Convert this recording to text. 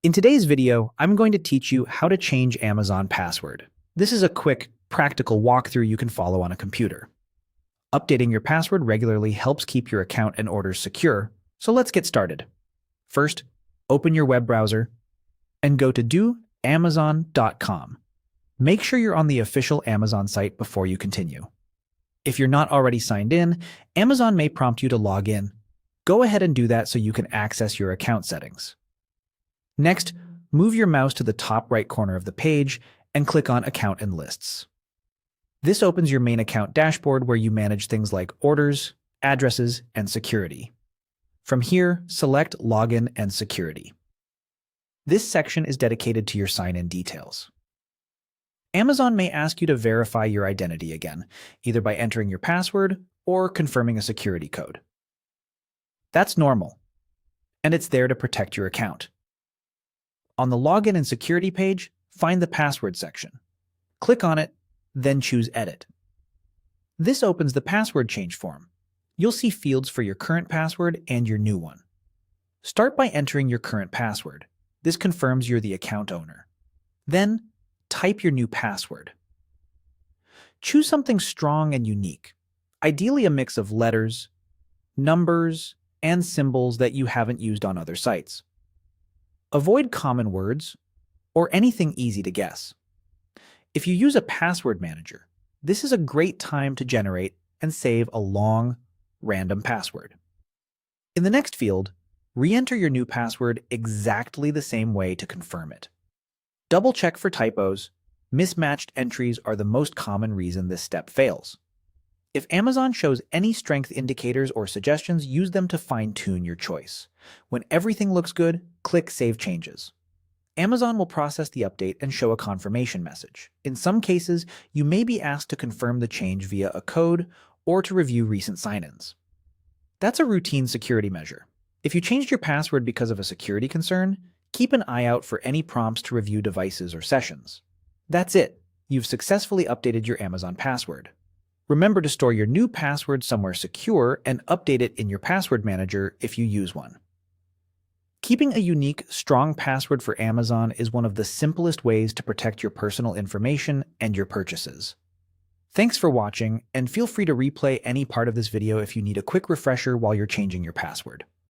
In today's video, I'm going to teach you how to change Amazon password. This is a quick, practical walkthrough you can follow on a computer. Updating your password regularly helps keep your account and orders secure, so let's get started. First, open your web browser and go to doamazon.com. Make sure you're on the official Amazon site before you continue. If you're not already signed in, Amazon may prompt you to log in. Go ahead and do that so you can access your account settings. Next, move your mouse to the top right corner of the page and click on Account and Lists. This opens your main account dashboard where you manage things like orders, addresses, and security. From here, select Login and Security. This section is dedicated to your sign-in details. Amazon may ask you to verify your identity again, either by entering your password or confirming a security code. That's normal, and it's there to protect your account. On the Login and Security page, find the Password section. Click on it, then choose Edit. This opens the password change form. You'll see fields for your current password and your new one. Start by entering your current password. This confirms you're the account owner. Then, type your new password. Choose something strong and unique, ideally a mix of letters, numbers, and symbols that you haven't used on other sites. Avoid common words or anything easy to guess. If you use a password manager, this is a great time to generate and save a long, random password. In the next field, re-enter your new password exactly the same way to confirm it. Double-check for typos. Mismatched entries are the most common reason this step fails. If Amazon shows any strength indicators or suggestions, use them to fine-tune your choice. When everything looks good, click Save Changes. Amazon will process the update and show a confirmation message. In some cases, you may be asked to confirm the change via a code or to review recent sign-ins. That's a routine security measure. If you changed your password because of a security concern, keep an eye out for any prompts to review devices or sessions. That's it. You've successfully updated your Amazon password. Remember to store your new password somewhere secure and update it in your password manager if you use one. Keeping a unique, strong password for Amazon is one of the simplest ways to protect your personal information and your purchases. Thanks for watching, and feel free to replay any part of this video if you need a quick refresher while you're changing your password.